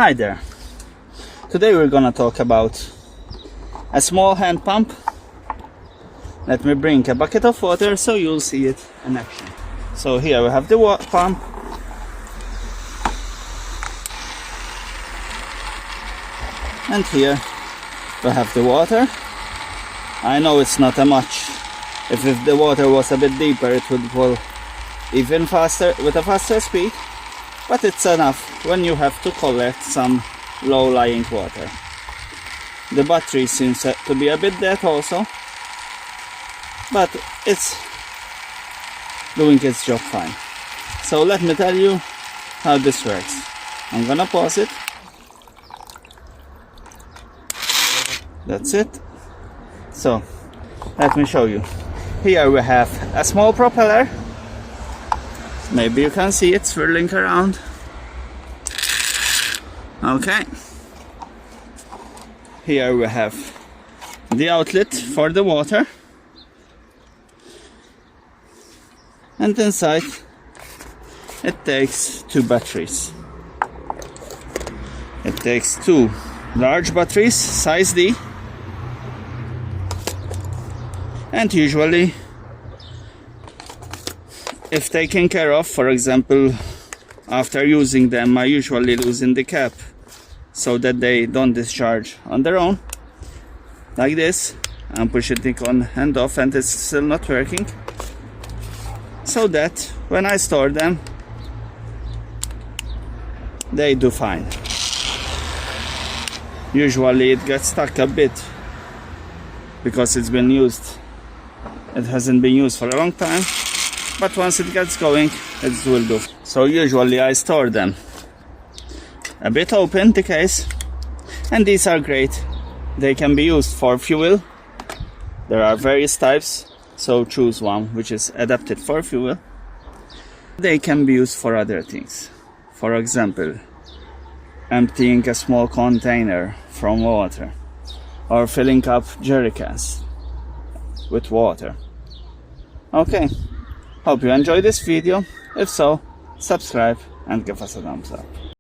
Hi there. Today we're gonna talk about a small hand pump. Let me bring a bucket of water so you'll see it in action. So here we have the pump. And here we have the water. I know it's not a much. If the water was a bit deeper, it would go even faster, with a faster speed. But it's enough when you have to collect some low-lying water. The battery seems to be a bit dead also, but it's doing its job fine. So let me tell you how this works. I'm gonna pause it. That's it. So let me show you. Here we have a small propeller. Maybe you can see it swirling around. Okay. Here we have the outlet for the water. And inside it takes two batteries. It takes two large batteries, size D. And usually, if taken care of, for example, after using them, I usually loosen the cap so that they don't discharge on their own, like this. I'm pushing it on and off and it's still not working, so that when I store them, they do fine. Usually it gets stuck a bit because it's been used. It hasn't been used for a long time, but once it gets going, it will do. So usually I store them a bit open, the case, and these are great. They can be used for fuel. There are various types, so choose one which is adapted for fuel. They can be used for other things. For example, emptying a small container from water, or filling up jerry cans with water. Okay, hope you enjoyed this video. If so, subscribe and give us a thumbs up.